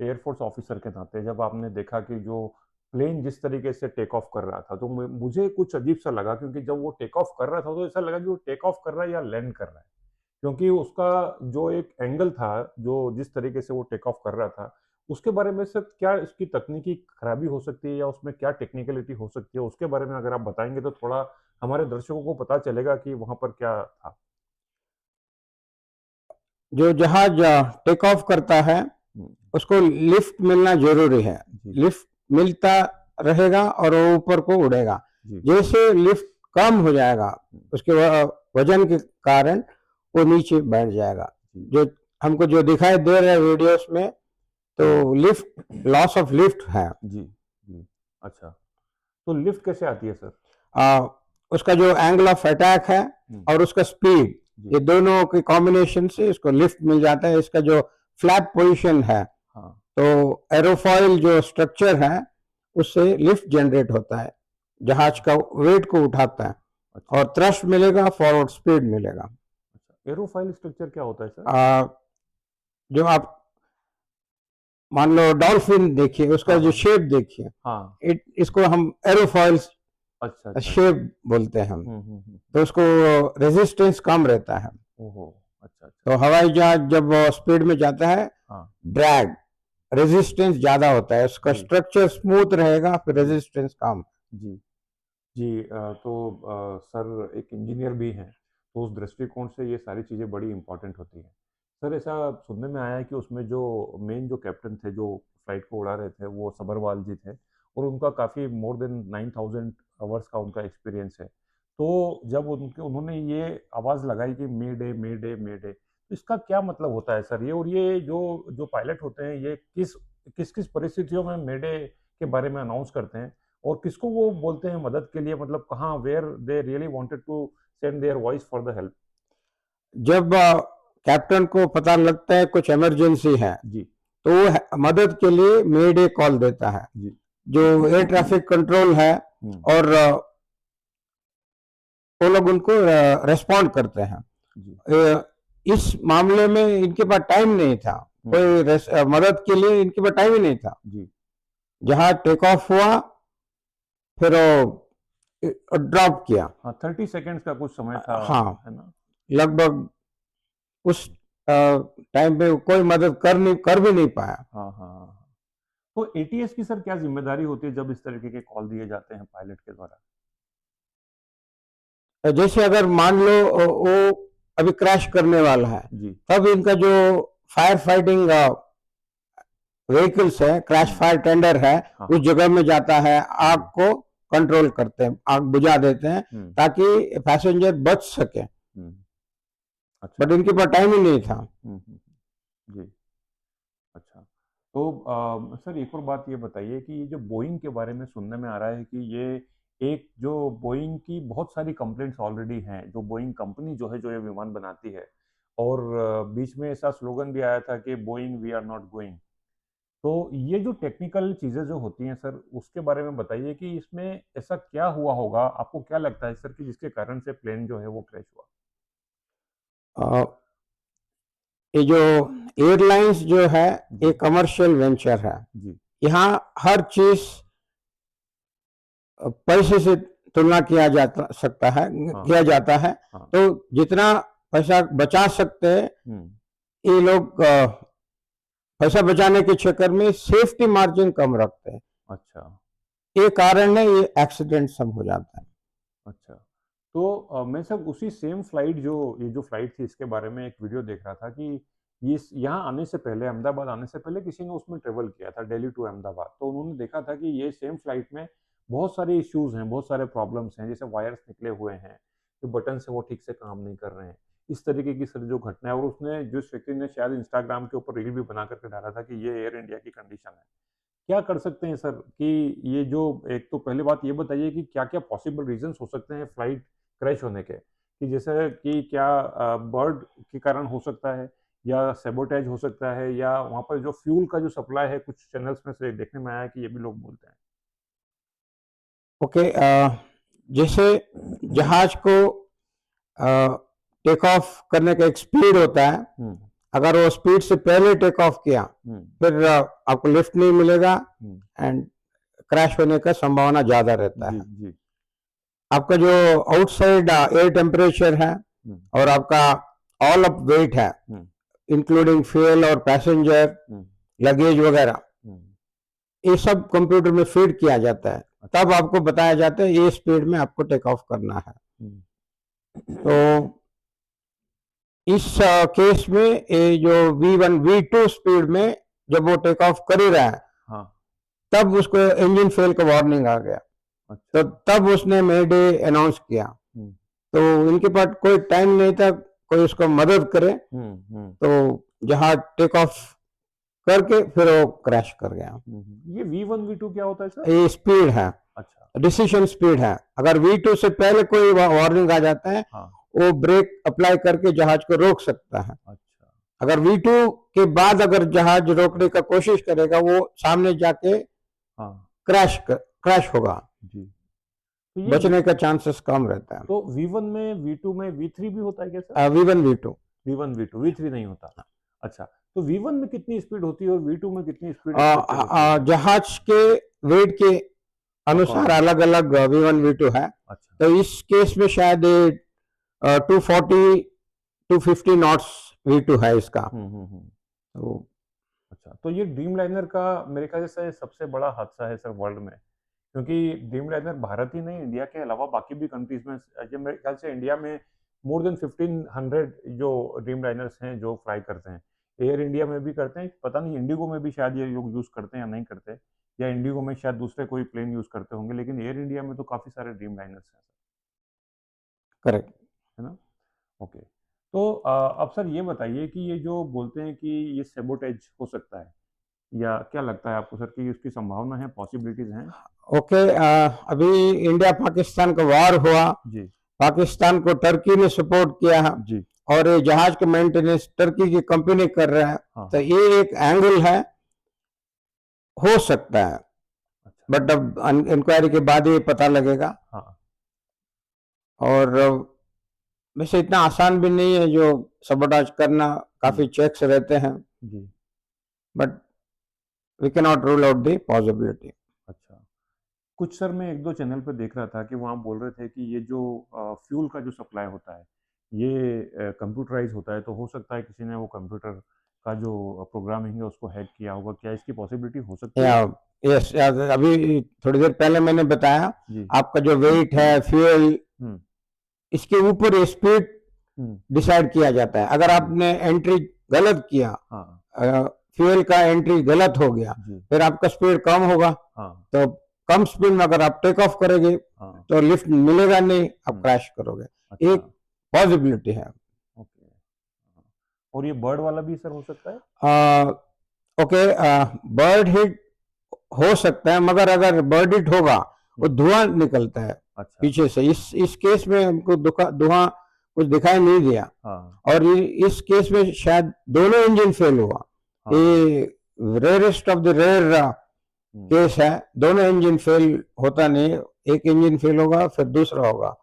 Air force officer के नाते जब आपने देखा कि जो प्लेन जिस तरीके से टेक ऑफ कर रहा था, तो मुझे कुछ अजीब सा लगा, क्योंकि जब वो टेक ऑफ कर रहा था तो ऐसा लगा कि वो टेक ऑफ कर रहा है या लैंड कर रहा है, क्योंकि उसका जो एक एंगल था, जो जिस तरीके से वो टेक ऑफ कर रहा था, उसके बारे में सर क्या इसकी तकनीकी खराबी हो सकती है या उसमें क्या टेक्निकलिटी हो सकती है, उसके बारे में अगर आप बताएंगे तो थोड़ा हमारे दर्शकों को पता चलेगा कि वहां पर क्या था। जो जहाज टेक ऑफ करता है उसको लिफ्ट मिलना जरूरी है। जी लिफ्ट मिलता रहेगा और वो ऊपर को उड़ेगा। जी जैसे लिफ्ट कम हो जाएगा उसके वजन के कारण वो नीचे बैठ जाएगा। जी जो हमको जो दिखाई दे रहा है वीडियोस में, तो लिफ्ट लॉस ऑफ लिफ्ट है। जी जी। अच्छा, तो लिफ्ट कैसे आती है सर? उसका जो एंगल ऑफ अटैक है और उसका स्पीड, जी ये दोनों के कॉम्बिनेशन से इसको लिफ्ट मिल जाता है। इसका जो फ्लैप पोजीशन है, हाँ। तो एरोफॉइल जो स्ट्रक्चर है उससे लिफ्ट जनरेट होता है, जहाज का वेट को उठाता है। अच्छा और थ्रस्ट मिलेगा, फॉरवर्ड स्पीड मिलेगा। अच्छा, एरोफाइल स्ट्रक्चर क्या होता है सर? जो आप मान लो डॉल्फिन देखिए, उसका हाँ जो हाँ शेप देखिए, हाँ। इसको हम एरोफॉइल अच्छा अच्छा। शेप बोलते हैं हम। हम्म। तो उसको रेजिस्टेंस कम रहता है। ओहो। अच्छा अच्छा। तो हवाई जहाज जब स्पीड में जाता है, हाँ। ड्रैग रेजिस्टेंस ज्यादा होता है। उसका जी स्ट्रक्चर स्मूथ रहेगा, फिर जी रेजिस्टेंस कम। जी जी। तो सर एक इंजीनियर भी हैं, तो उस दृष्टिकोण से ये सारी चीज़ें बड़ी इंपॉर्टेंट होती हैं। सर ऐसा सुनने में आया है कि उसमें जो मेन जो कैप्टन थे, जो फ्लाइट को उड़ा रहे थे, वो सबरवाल जी थे, और उनका काफ़ी मोर देन 9000 आवर्स का उनका एक्सपीरियंस है। तो जब उन्होंने ये आवाज़ लगाई कि मे डे मे डे मे डे, तो इसका क्या मतलब होता है सर? ये और ये जो जो पायलट होते हैं, ये किस किस किस परिस्थितियों में मे डे के बारे में अनाउंस करते हैं, और किसको वो बोलते हैं मदद के लिए, मतलब कहाँ, where they really wanted to send their voice for the help? जब कैप्टन को पता लगता है कुछ इमरजेंसी है, जी तो वो मदद के लिए मेडे कॉल देता है। जी। जो एयर ट्रैफिक कंट्रोल है, हम्म। और वो लोग उनको रेस्पॉन्ड करते हैं। जी। इस मामले में इनके पास टाइम नहीं था, हम्म। कोई मदद के लिए इनके पास टाइम ही नहीं था। जी। जहाज टेक ऑफ हुआ, फिर वो ड्रॉप किया। हाँ, 30 सेकेंड्स का कुछ समय था, हाँ, है ना? लगभग उस टाइम पे कोई मदद कर भी नहीं पाया। हाँ हाँ हाँ हाँ। तो एटीएस की सर क्या जिम्मेदारी होती है जब इस तरीके के कॉल दिए जाते हैं पायलट के द्वारा? जैसे अगर मान लो वो अभी क्रैश करने वाला है, जी। तब इनका जो फायर फाइटिंग व्हीकल्स है, क्रैश फायर टेंडर है, हाँ उस हाँ। जगह में जाता है, आग को कंट्रोल करते हैं, आग बुझा देते हैं हम्म ताकि पैसेंजर बच सके। हम्म। अच्छा। बट इनके पास टाइम ही नहीं था। जी। अच्छा, तो सर एक और बात ये बताइए कि ये जो बोइंग के बारे में सुनने में आ रहा है कि ये एक जो बोइंग की बहुत सारी कंप्लेंट्स ऑलरेडी हैं, जो बोइंग कंपनी जो है, जो ये विमान बनाती है, और बीच में ऐसा स्लोगन भी आया था कि Boeing we are not going. तो ये जो टेक्निकल चीज़ें जो होती हैं सर, उसके बारे में बताइए कि इसमें ऐसा क्या हुआ होगा, आपको क्या लगता है सर, कि जिसके कारण से प्लेन जो है वो क्रैश हुआ? अ, ये जो एयरलाइंस जो है, जी ये कमर्शियल वेंचर है। जी। यहाँ हर चीज पैसे से तुलना किया जाता सकता है, हाँ किया जाता है। हाँ। तो जितना पैसा बचा सकते हैं, हम्म। ये लोग पैसा बचाने के चक्कर में सेफ्टी मार्जिन कम रखते हैं। अच्छा ये कारण है, ये एक्सीडेंट सब हो जाता है। अच्छा। तो मैं सब उसी सेम फ्लाइट, जो ये जो फ्लाइट थी, इसके बारे में एक वीडियो देख रहा था कि ये यहाँ आने से पहले, अहमदाबाद आने से पहले किसी ने उसमें ट्रेवल किया था, दिल्ली टू अहमदाबाद, तो उन्होंने देखा था कि ये सेम फ्लाइट में बहुत सारे इश्यूज हैं, बहुत सारे प्रॉब्लम्स हैं, जैसे वायर्स निकले हुए हैं, जो बटन है वो ठीक से काम नहीं कर रहे हैं, इस तरीके की सर जो घटना है। और उसने, जिस व्यक्ति ने शायद इंस्टाग्राम के ऊपर रील भी बना करके डाला था कि ये एयर इंडिया की कंडीशन है। क्या कर सकते हैं सर कि ये जो, एक तो पहली बात ये बताइए कि क्या क्या पॉसिबल रीजंस हो सकते हैं फ्लाइट क्रैश होने के, कि जैसे कि क्या बर्ड के कारण हो सकता है, या सेबोटेज हो सकता है, या वहाँ पर जो फ्यूल का जो सप्लाई है, कुछ चैनल्स में से देखने में आया है कि ये भी लोग बोलते हैं। ओके, जैसे जहाज को टेक ऑफ करने का एक स्पीड होता है, हम्म अगर वो स्पीड से पहले टेक ऑफ किया फिर आपको लिफ्ट नहीं मिलेगा एंड क्रैश होने का संभावना ज्यादा रहता है। जी। आपका जो आउटसाइड एयर टेम्परेचर है और आपका ऑल अप वेट है इंक्लूडिंग फ्यूल और पैसेंजर लगेज वगैरह, ये सब कंप्यूटर में फीड किया जाता है, तब आपको बताया जाता है ये स्पीड में आपको टेक ऑफ करना है। तो इस केस में ये जो V1 V2 स्पीड में जब वो टेक ऑफ कर ही रहा है, तब उसको इंजन फेल का वार्निंग आ गया। तो तब उसने मेडे अनाउंस किया। तो इनके पास कोई टाइम नहीं था कोई उसको मदद करे, तो जहाज टेक ऑफ करके फिर वो क्रैश कर गया। ये V1 V2 क्या होता है सर? ये स्पीड है। अच्छा, डिसीजन स्पीड है। अगर V2 से पहले कोई वार्निंग आ जाता है, वो ब्रेक अप्लाई करके जहाज को रोक सकता है। अच्छा। अगर V2 के बाद अगर जहाज रोकने का कोशिश करेगा, वो सामने जाके क्रैश होगा जी। तो बचने का चांसेस कम रहता है। तो V1 में, V2 में V3 भी होता है क्या सर? V1 V2 V3 नहीं होता। अच्छा, तो V1 में कितनी स्पीड होती है और V2 में कितनी स्पीड? जहाज के वेट के अनुसार अलग अलग V1 V2 है। अच्छा। तो इस केस में शायद 240 250 नॉट्स V2 है इसका। तो अच्छा, तो ये ड्रीम लाइनर का मेरे ख्याल से सबसे बड़ा हादसा है सर वर्ल्ड में, क्योंकि ड्रीम लाइनर भारत ही नहीं, इंडिया के अलावा बाकी भी कंट्रीज में, मेरे ख्याल से इंडिया में मोर देन 1500 जो ड्रीम लाइनर्स हैं जो फ्लाई करते हैं। एयर इंडिया में भी करते हैं, पता नहीं इंडिगो में भी शायद ये लोग यूज करते हैं या नहीं करते, या इंडिगो में शायद दूसरे कोई प्लेन यूज करते होंगे, लेकिन एयर इंडिया में तो काफी सारे ड्रीम लाइनर्स हैं। करेक्ट है ना? ओके। तो अब सर ये बताइए कि ये जो बोलते हैं कि ये सैबोटेज हो सकता है, या क्या लगता है आपको सर कि इसकी संभावना है, पॉसिबिलिटीज हैं? ओके, अभी इंडिया पाकिस्तान का वार हुआ जी। पाकिस्तान को टर्की ने सपोर्ट किया जी, और ये जहाज का मेंटेनेंस टर्की की कंपनी कर रहा है। हाँ। तो ये एक एंगल है, हो सकता है। अच्छा। बट अब इंक्वायरी के बाद ये पता लगेगा। हाँ। और वैसे इतना आसान भी नहीं है जो सबोटाज करना, काफी चेक्स रहते हैं जी, but we can not rule out the possibility. अच्छा, कुछ सर मैं एक दो चैनल पे देख रहा था कि वहाँ बोल रहे थे कि ये जो फ्यूल का जो सप्लाई होता है ये कंप्यूटराइज होता है, तो हो सकता है किसी ने वो कंप्यूटर का जो प्रोग्रामिंग है उसको हैक किया होगा, क्या इसकी पॉसिबिलिटी हो सकती है? यस, अभी थोड़ी देर पहले मैंने बताया आपका जो वेट है, फ्यूल, इसके ऊपर स्पीड डिसाइड किया जाता है। अगर आपने एंट्री गलत किया, फ्यूल का एंट्री गलत हो गया, फिर आपका स्पीड कम होगा। तो कम स्पीड में अगर आप टेक ऑफ करोगे तो लिफ्ट मिलेगा नहीं, आप क्रैश करोगे। अच्छा। एक पॉसिबिलिटी है। ओके। और ये बर्ड वाला भी सर हो सकता है? ओके, बर्ड हिट हो सकता है, मगर अगर बर्ड हिट होगा वो धुआं निकलता है। अच्छा। पीछे से। इस केस में हमको धुआं कुछ दिखाई नहीं दिया। हाँ। और इस केस में शायद दोनों इंजन फेल हुआ। हाँ। ये rarest of the rare case है, दोनों इंजन फेल होता नहीं, एक इंजन फेल होगा फिर दूसरा होगा।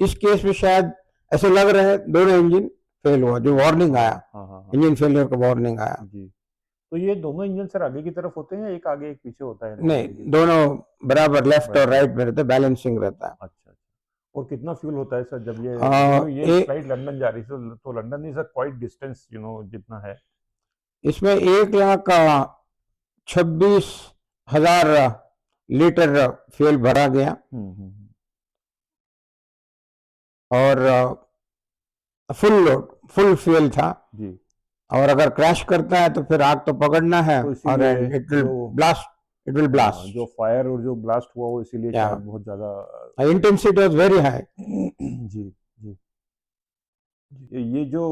इस केस में शायद ऐसे लग रहा है दोनों इंजन फेल हुआ, जो वार्निंग आया। हाँ। इंजन फेलियर का वार्निंग आया जी। तो ये दोनों इंजन सर आगे की तरफ होते हैं, एक आगे एक पीछे होता है? नहीं, दोनों बराबर लेफ्ट और राइट में रहते, बैलेंसिंग रहता है। अच्छा। और कितना फ्यूल होता है सर जब ये फ्लाइट लंदन जा रही है, तो London is a quite distance, जितना है इसमें 1,26,000 लीटर फ्यूल भरा गया। और फुल फ्यूल था जी। और अगर क्रैश करता है तो फिर आग तो पकड़ना है, तो और इट विल ब्लास्ट। जो फायर और जो ब्लास्ट हुआ वो इसीलिए शायद बहुत ज्यादा इंटेंसिटी वाज वेरी हाई जी। ये जो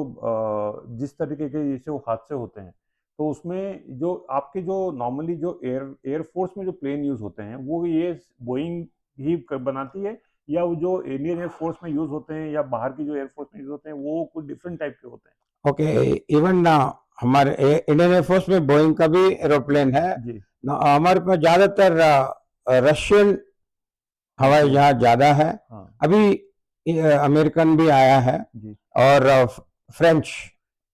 जिस तरीके के जैसे वो हादसे होते हैं, तो उसमें जो आपके जो नॉर्मली जो एयरफोर्स में जो प्लेन यूज होते हैं वो ये बोइंग ही बनाती है, या वो जो इंडियन एयरफोर्स में यूज होते हैं या बाहर की जो एयरफोर्स में यूज होते हैं वो कुछ डिफरेंट टाइप के होते हैं? ओके, इवन हमारे इंडियन एयरफोर्स में बोइंग का भी एरोप्लेन है जी। हमारे पास ज्यादातर रशियन हवाई जहाज ज्यादा है। हाँ। अभी अमेरिकन भी आया है जी। और French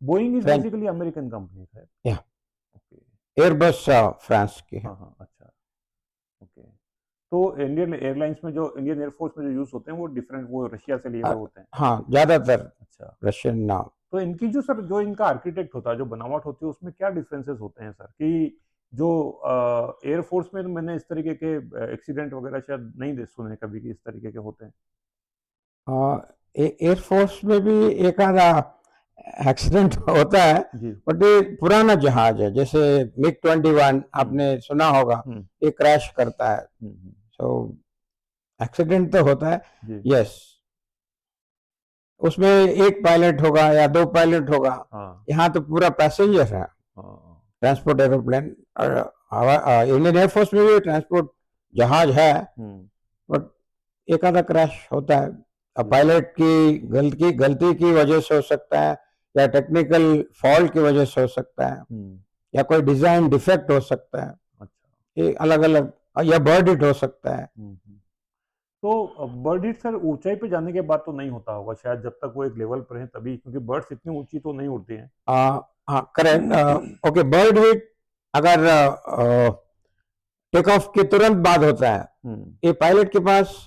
Boeing is French, basically American company है। या ओके। एयरबस फ्रांस की है। हाँ हाँ, अच्छा। ओके। तो इंडियन एयरलाइंस में जो इंडियन एयरफोर्स में जो यूज होते हैं वो डिफरेंट, वो रशिया से लिए हुए होते हैं। हाँ, ज्यादातर अच्छा। रशियन नाम। तो इनकी जो सर, जो इनका आर्किटेक्ट होता है, जो बनावट होती है, उसमें क्या डिफरेंसेस होते हैं सर? कि जो एयरफोर्स में मैंने इस तरीके के एक्सीडेंट वगैरह शायद नहीं सुने कभी कि इस तरीके के होते हैं। एयरफोर्स में भी एक आधा एक्सीडेंट होता है, जी। बट ये पुराना जहाज है, जैसे मिग 21 आपने सुना होगा, हम्म ये क्रैश करता है, हम्म, सो एक्सीडेंट तो होता है। जी। यस, उसमें एक पायलट होगा या दो पायलट होगा, हाँ यहाँ तो पूरा पैसेंजर है, हाँ। Transport aeroplane. और इंडियन एयरफोर्स में भी ट्रांसपोर्ट जहाज है, हम्म। बट एक आधा क्रैश होता है। जी। पायलट की गलती की वजह से हो सकता है, या टेक्निकल फॉल्ट की वजह से हो सकता है, या कोई डिजाइन डिफेक्ट हो सकता है, अच्छा। ये अलग अलग, या बर्ड हिट हो सकता है। तो बर्ड हिट सर ऊंचाई पे जाने के बाद तो नहीं होता होगा शायद, जब तक वो एक लेवल पर है तभी, क्योंकि बर्ड्स इतनी ऊंची तो नहीं उड़ती हैं। हाँ, करेक्ट। ओके, बर्ड हिट अगर टेक ऑफ के तुरंत बाद होता है, हम्म। ये पायलट के पास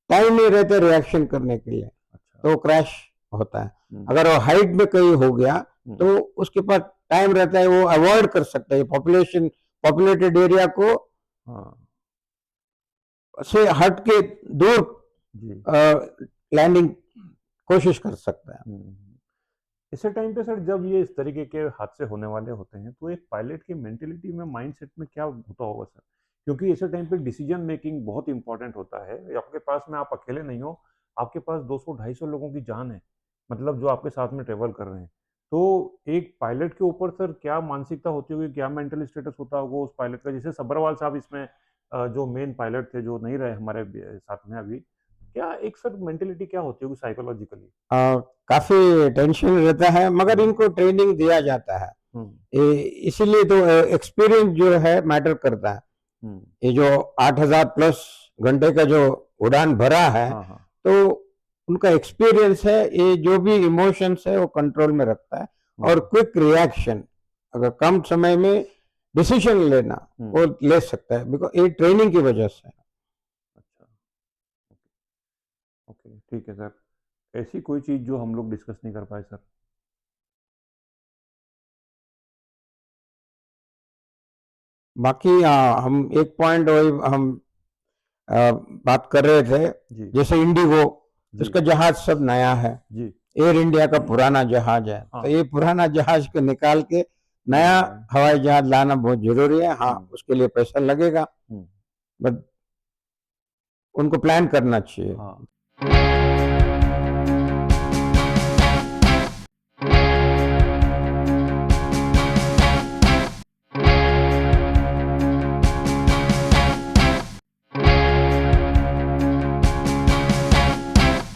टाइम नहीं रहता रिएक्शन करने के लिए, अच्छा। तो क्रैश होता है। हम्म अगर वो हाइट में कहीं हो गया, हम्म, तो उसके पास टाइम रहता है, वो अवॉइड कर सकता है पॉपुलेटेड एरिया को हाँ से हट के दूर जी। लैंडिंग कोशिश कर सकता है। इसी टाइम पे सर, जब ये इस तरीके के हादसे होने वाले होते हैं, तो एक पायलट की मेंटेलिटी में, माइंडसेट में क्या होता होगा सर? क्योंकि इसी टाइम पे डिसीजन मेकिंग बहुत इंपॉर्टेंट होता है। आपके पास में, आप अकेले नहीं हो, आपके पास 200-250 लोगों की जान है, मतलब जो आपके साथ में ट्रेवल कर रहे हैं। तो एक पायलट के ऊपर सर क्या मानसिकता होती होगी, क्या मेंटल स्टेटस होता होगा उस पायलट का? जैसे सब्रवाल साहब इसमें जो मेन पायलट थे, जो नहीं रहे हमारे साथ में अभी, क्या एक सर मेंटेलिटी क्या होती होगी साइकोलॉजिकली? काफी टेंशन रहता है, मगर हम्म इनको ट्रेनिंग दिया जाता है। हम्म इसीलिए तो एक्सपीरियंस जो है मैटर करता है। हम्म, ये जो 8,000 प्लस घंटे का जो उड़ान भरा है, हाँ हाँ। तो उनका एक्सपीरियंस है, ये जो भी इमोशंस है वो कंट्रोल में रखता है। और हम्म क्विक रिएक्शन, अगर कम समय में डिसीजन लेना, वो हम्म, ले सकता है, बिकॉज ये ट्रेनिंग की वजह से। अच्छा। ओके, ठीक है सर। ऐसी कोई चीज़ जो हम लोग डिस्कस नहीं कर पाए सर? बाकी हम एक पॉइंट वही हम बात कर रहे थे, जी जैसे इंडिगो, जी इसका जहाज सब नया है, जी। एयर इंडिया का पुराना जहाज है, तो हाँ। ये पुराना जहाज को निकाल के नया हम्म हवाई जहाज लाना बहुत जरूरी है। हाँ, हम्म उसके लिए पैसा लगेगा, हम्म, बट उनको प्लान करना चाहिए। हाँ।